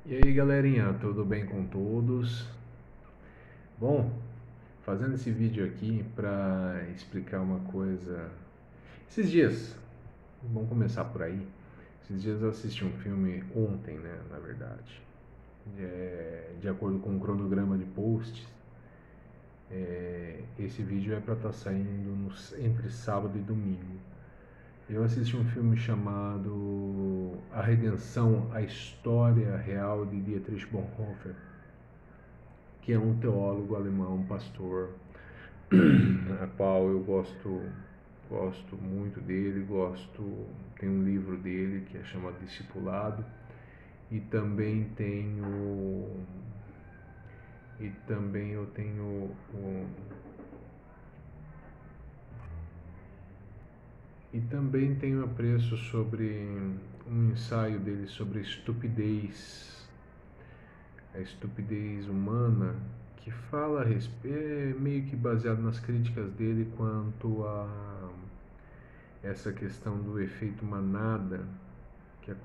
E aí galerinha, tudo bem com todos? Bom, fazendo esse vídeo aqui para explicar uma coisa. Esses dias, vamos começar por aí. Esses dias eu assisti um filme ontem, né, na verdade. De acordo com o cronograma de posts, esse vídeo é para estar saindo entre sábado e domingo. Eu assisti um filme chamado A Redenção, a História Real de Dietrich Bonhoeffer, que é um teólogo alemão, um pastor, a qual eu gosto muito dele, tem um livro dele que é chamado Discipulado, e também tenho e também eu tenho um, e também tenho apreço sobre um ensaio dele sobre a estupidez humana, que fala meio que baseado nas críticas dele quanto a essa questão do efeito manada que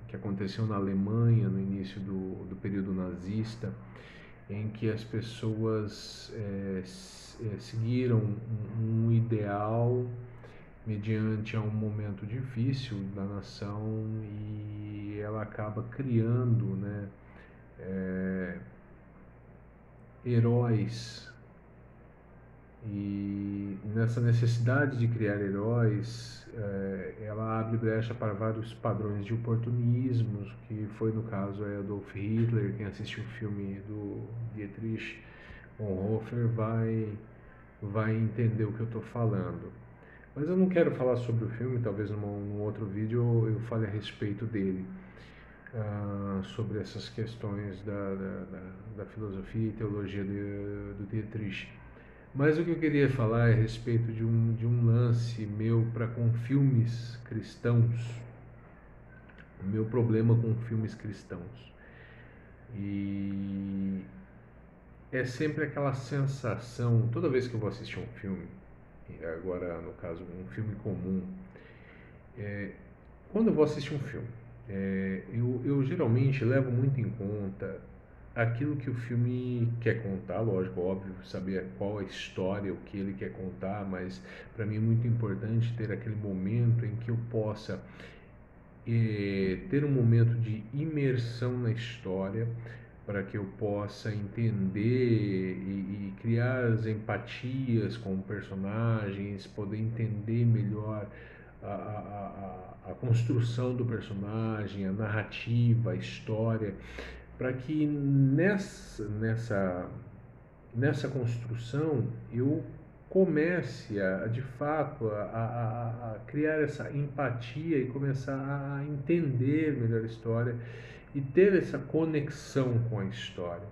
que aconteceu na Alemanha no início do período nazista, em que as pessoas seguiram um ideal mediante a um momento difícil da nação, e ela acaba criando, né, é, heróis. E nessa necessidade de criar heróis, ela abre brecha para vários padrões de oportunismos, que foi no caso Adolf Hitler. Quem assistiu o filme do Dietrich Bonhoeffer vai entender o que eu estou falando. Mas eu não quero falar sobre o filme, talvez num outro vídeo eu fale a respeito dele, sobre essas questões da filosofia e teologia do Dietrich. Mas o que eu queria falar é a respeito de um lance meu para com filmes cristãos, o meu problema com filmes cristãos. E é sempre aquela sensação, toda vez que eu vou assistir um filme, agora no caso um filme comum, quando eu vou assistir um filme, eu geralmente levo muito em conta aquilo que o filme quer contar, lógico, óbvio, saber qual a história, o que ele quer contar, mas para mim é muito importante ter aquele momento em que eu possa ter um momento de imersão na história, para que eu possa entender e criar as empatias com personagens, poder entender melhor a construção do personagem, a narrativa, a história, para que nessa construção eu comece de fato a criar essa empatia e começar a entender melhor a história e ter essa conexão com a história.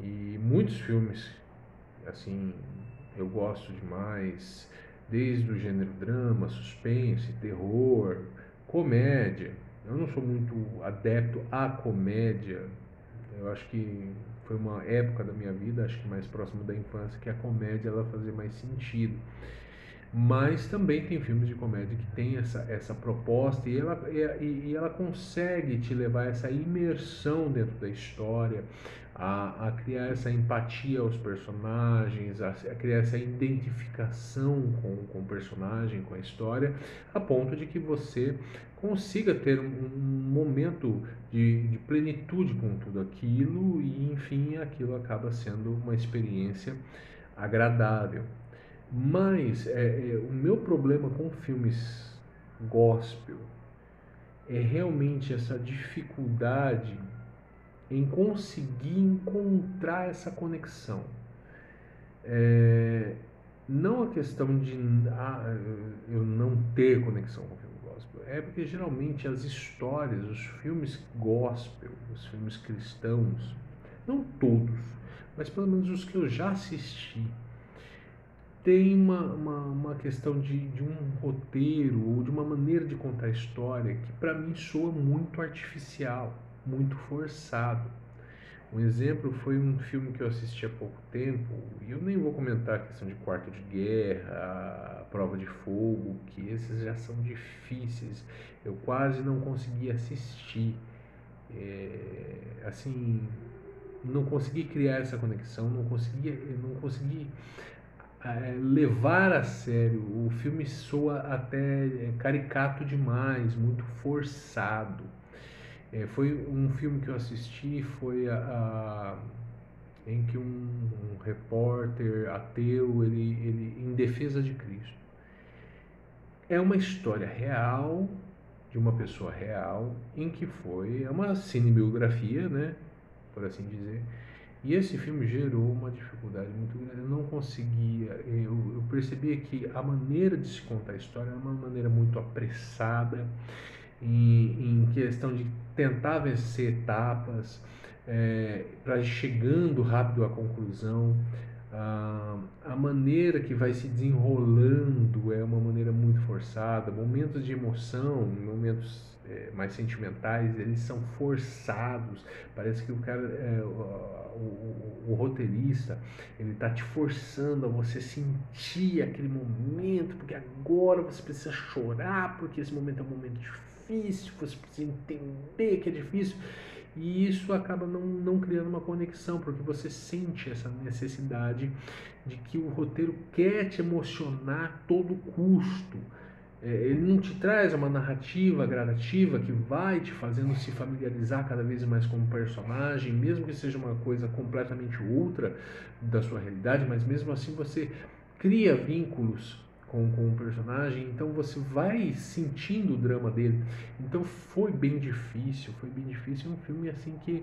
E muitos filmes, assim, eu gosto demais, desde o gênero drama, suspense, terror, comédia. Eu não sou muito adepto à comédia. Eu acho que foi uma época da minha vida, acho que mais próximo da infância, que a comédia ela fazia mais sentido. Mas também tem filmes de comédia que tem essa proposta, e ela consegue te levar a essa imersão dentro da história, a criar essa empatia aos personagens, a criar essa identificação com o personagem, com a história, a ponto de que você consiga ter um momento de plenitude com tudo aquilo, e enfim aquilo acaba sendo uma experiência agradável. Mas o meu problema com filmes gospel é realmente essa dificuldade em conseguir encontrar essa conexão. É, não a questão de eu não ter conexão com o filme gospel, é porque geralmente as histórias, os filmes gospel, os filmes cristãos, não todos, mas pelo menos os que eu já assisti, tem uma questão de um roteiro ou de uma maneira de contar a história que para mim soa muito artificial, muito forçado. Um exemplo foi um filme que eu assisti há pouco tempo, e eu nem vou comentar a questão de Quarto de Guerra, a Prova de Fogo, que esses já são difíceis, eu quase não consegui assistir. assim, não consegui criar essa conexão, não consegui levar a sério. O filme soa até caricato demais, muito forçado. Foi um filme que eu assisti, foi em que um repórter ateu, ele em defesa de Cristo. É uma história real, de uma pessoa real, em que é uma cinebiografia, né, por assim dizer. E esse filme gerou uma dificuldade muito grande. Eu não conseguia, eu percebia que a maneira de se contar a história era uma maneira muito apressada, em questão de tentar vencer etapas, para ir chegando rápido à conclusão. A maneira que vai se desenrolando é uma maneira muito forçada. Momentos de emoção, momentos mais sentimentais, eles são forçados. Parece que o cara, o roteirista, ele está te forçando a você sentir aquele momento, porque agora você precisa chorar, porque esse momento é um momento difícil, você precisa entender que é difícil. E isso acaba não criando uma conexão, porque você sente essa necessidade de que o roteiro quer te emocionar a todo custo. Ele não te traz uma narrativa gradativa que vai te fazendo se familiarizar cada vez mais com o personagem, mesmo que seja uma coisa completamente outra da sua realidade, mas mesmo assim você cria vínculos com o personagem, então você vai sentindo o drama dele. Então foi bem difícil. É um filme assim que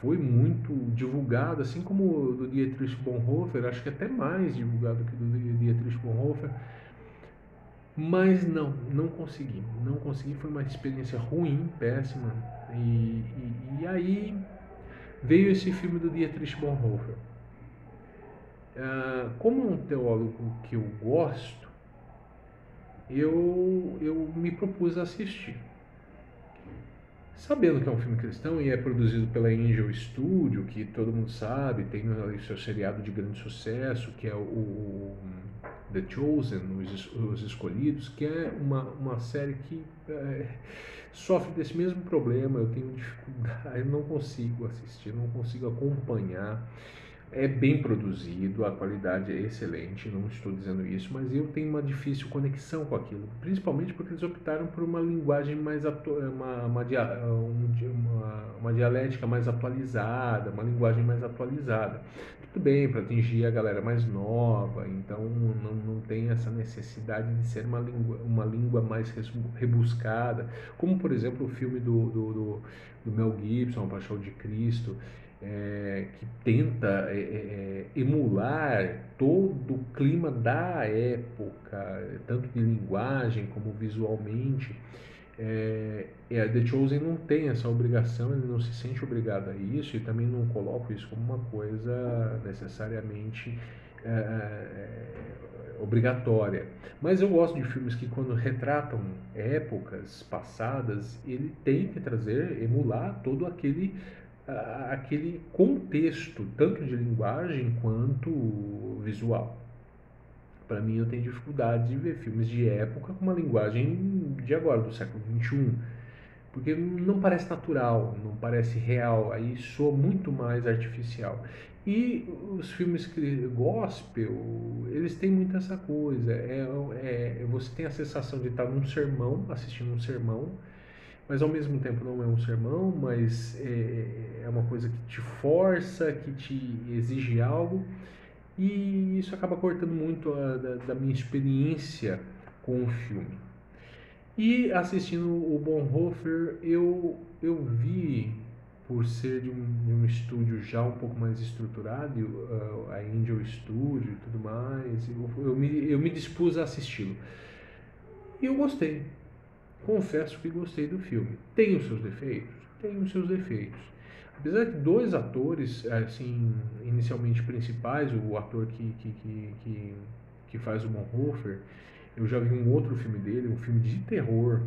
foi muito divulgado, assim como o do Dietrich Bonhoeffer, acho que até mais divulgado que o do Dietrich Bonhoeffer, mas não consegui, foi uma experiência ruim, péssima, e aí veio esse filme do Dietrich Bonhoeffer. Como é um teólogo que eu gosto, eu me propus a assistir. Sabendo que é um filme cristão e é produzido pela Angel Studio, que todo mundo sabe, tem o seu seriado de grande sucesso, que é o The Chosen, os Escolhidos, que é uma série que sofre desse mesmo problema. Eu tenho dificuldade, eu não consigo assistir, não consigo acompanhar. É bem produzido, a qualidade é excelente, não estou dizendo isso, mas eu tenho uma difícil conexão com aquilo, principalmente porque eles optaram por uma linguagem mais uma dialética mais atualizada, uma linguagem mais atualizada. Tudo bem, para atingir a galera mais nova, então não tem essa necessidade de ser uma língua mais rebuscada, como por exemplo o filme do Mel Gibson, A Paixão de Cristo, que tenta emular todo o clima da época, tanto de linguagem como visualmente. A The Chosen não tem essa obrigação, ele não se sente obrigado a isso, e também não coloco isso como uma coisa necessariamente obrigatória. Mas eu gosto de filmes que, quando retratam épocas passadas, ele tem que emular todo aquele contexto, tanto de linguagem quanto visual. Para mim, eu tenho dificuldade de ver filmes de época com uma linguagem de agora, do século XXI, porque não parece natural, não parece real, aí soa muito mais artificial. E os filmes gospel, eles têm muito essa coisa, você tem a sensação de estar num sermão, assistindo um sermão, mas ao mesmo tempo não é um sermão, mas é uma coisa que te força, que te exige algo, e isso acaba cortando muito da minha experiência com o filme. E assistindo o Bonhoeffer, eu vi, por ser de um estúdio já um pouco mais estruturado, a Angel Studio e tudo mais, eu me dispus a assisti-lo. E eu gostei. Confesso que gostei do filme. Tem os seus defeitos? Tem os seus defeitos. Apesar de dois atores, assim, inicialmente principais, o ator que faz o Bonhoeffer, eu já vi um outro filme dele, um filme de terror,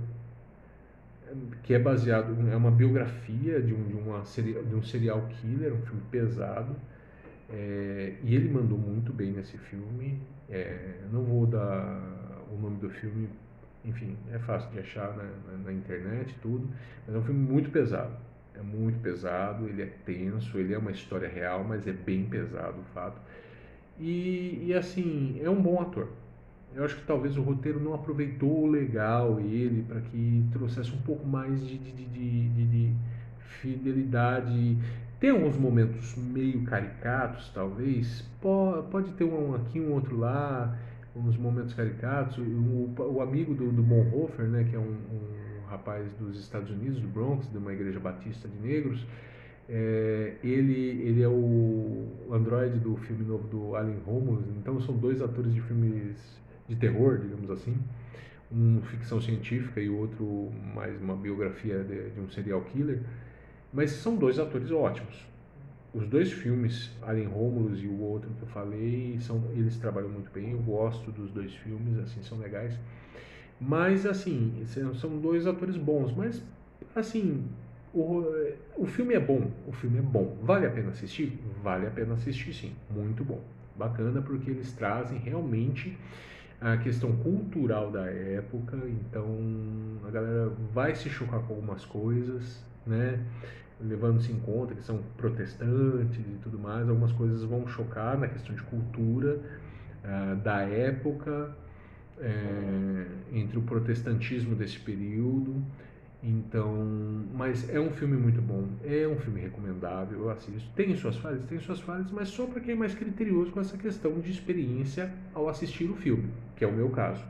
que é baseado, é uma biografia de um serial killer, um filme pesado, e ele mandou muito bem nesse filme. Não vou dar o nome do filme, enfim, é fácil de achar na internet, tudo, mas é um filme muito pesado. É muito pesado, ele é tenso, ele é uma história real, mas é bem pesado o fato. E assim, é um bom ator. Eu acho que talvez o roteiro não aproveitou legal ele para que trouxesse um pouco mais de fidelidade. Tem alguns momentos meio caricatos, talvez. Pode ter um aqui, um outro lá, uns momentos caricatos. O amigo do Bonhoeffer, né, que é um rapaz dos Estados Unidos, do Bronx, de uma igreja batista de negros, ele é o androide do filme novo do Alien Romulus. Então são dois atores de filmes de terror, digamos assim, um ficção científica e o outro mais uma biografia de um serial killer, mas são dois atores ótimos. Os dois filmes, Alien Romulus e o outro que eu falei, eles trabalham muito bem. Eu gosto dos dois filmes, assim, são legais. Mas, assim, são dois atores bons. Mas, assim, o, o filme é bom. O filme é bom. Vale a pena assistir? Vale a pena assistir, sim. Muito bom. Bacana, porque eles trazem realmente a questão cultural da época. Então, a galera vai se chocar com algumas coisas, né? Levando-se em conta que são protestantes e tudo mais. Algumas coisas vão chocar na questão de cultura da época, entre o protestantismo desse período. Então, mas é um filme muito bom, é um filme recomendável, eu assisto. Tem suas falhas, mas só para quem é mais criterioso com essa questão de experiência ao assistir o filme, que é o meu caso.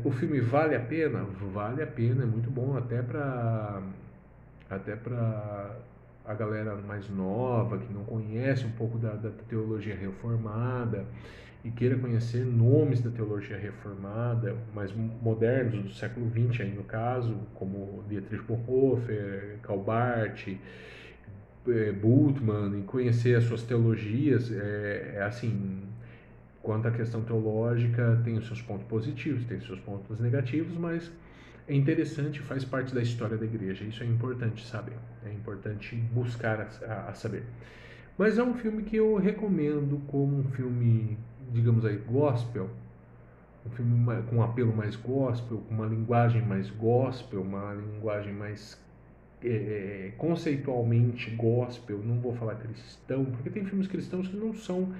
O filme vale a pena? Vale a pena, é muito bom até para a galera mais nova, que não conhece um pouco da teologia reformada e queira conhecer nomes da teologia reformada, mais modernos, do século XX aí no caso, como Dietrich Bonhoeffer, Calbart, Bultmann, e conhecer as suas teologias, assim, quanto à questão teológica, tem os seus pontos positivos, tem os seus pontos negativos, mas é interessante, faz parte da história da igreja. Isso é importante saber, é importante buscar a saber. Mas é um filme que eu recomendo como um filme, digamos aí, gospel, um filme com um apelo mais gospel, com uma linguagem mais gospel, uma linguagem mais conceitualmente gospel. Não vou falar cristão, porque tem filmes cristãos que não são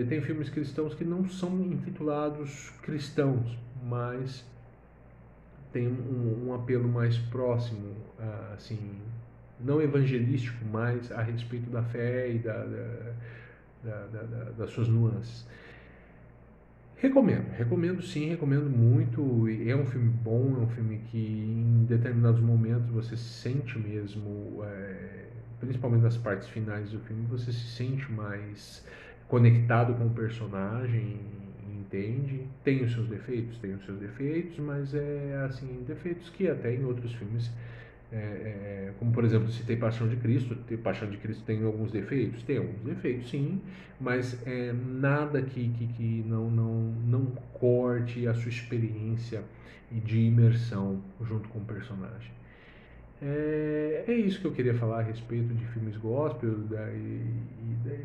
tem filmes cristãos que não são intitulados cristãos, mas tem um apelo mais próximo, assim, não evangelístico, mas a respeito da fé e das suas nuances. Recomendo sim, recomendo muito. É um filme bom, é um filme que em determinados momentos você se sente mesmo, principalmente nas partes finais do filme, você se sente mais conectado com o personagem, entende? Tem os seus defeitos, mas é assim, defeitos que até em outros filmes como por exemplo, citei Paixão de Cristo. Paixão de Cristo tem alguns defeitos? Tem alguns defeitos, sim, mas nada que não corte a sua experiência e de imersão junto com o personagem. É isso que eu queria falar a respeito de filmes gospel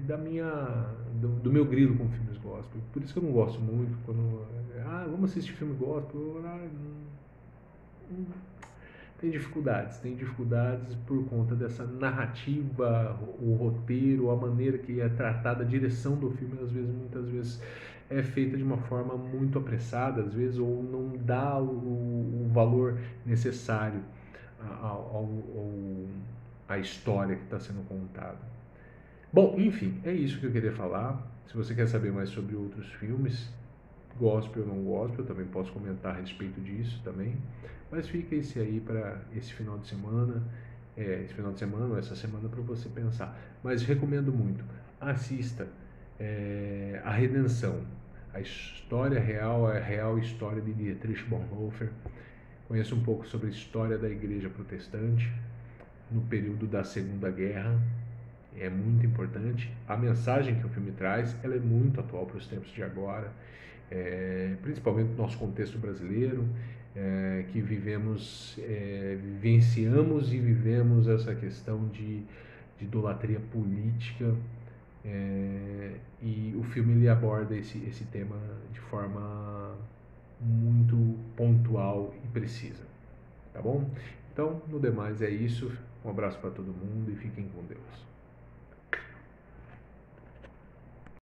da minha, do meu grilo com filmes gospel. Por isso que eu não gosto muito quando. Vamos assistir filme gospel. Tem dificuldades por conta dessa narrativa, o roteiro, a maneira que é tratada, a direção do filme, às vezes, muitas vezes é feita de uma forma muito apressada, às vezes, ou não dá o valor necessário à história que está sendo contada. Bom, enfim, é isso que eu queria falar. Se você quer saber mais sobre outros filmes, gospel ou não gospel, eu também posso comentar a respeito disso também. Mas fica esse aí para esse final de semana, esse final de semana ou essa semana para você pensar. Mas recomendo muito, assista A Redenção, a história real, a real história de Dietrich Bonhoeffer. Conheça um pouco sobre a história da Igreja Protestante no período da Segunda Guerra. É muito importante. A mensagem que o filme traz, ela é muito atual para os tempos de agora, principalmente no nosso contexto brasileiro, que vivenciamos e vivemos essa questão de idolatria política, e o filme ele aborda esse tema de forma muito pontual e precisa. tá bom? Então, no demais é isso. Um abraço para todo mundo e fiquem com Deus.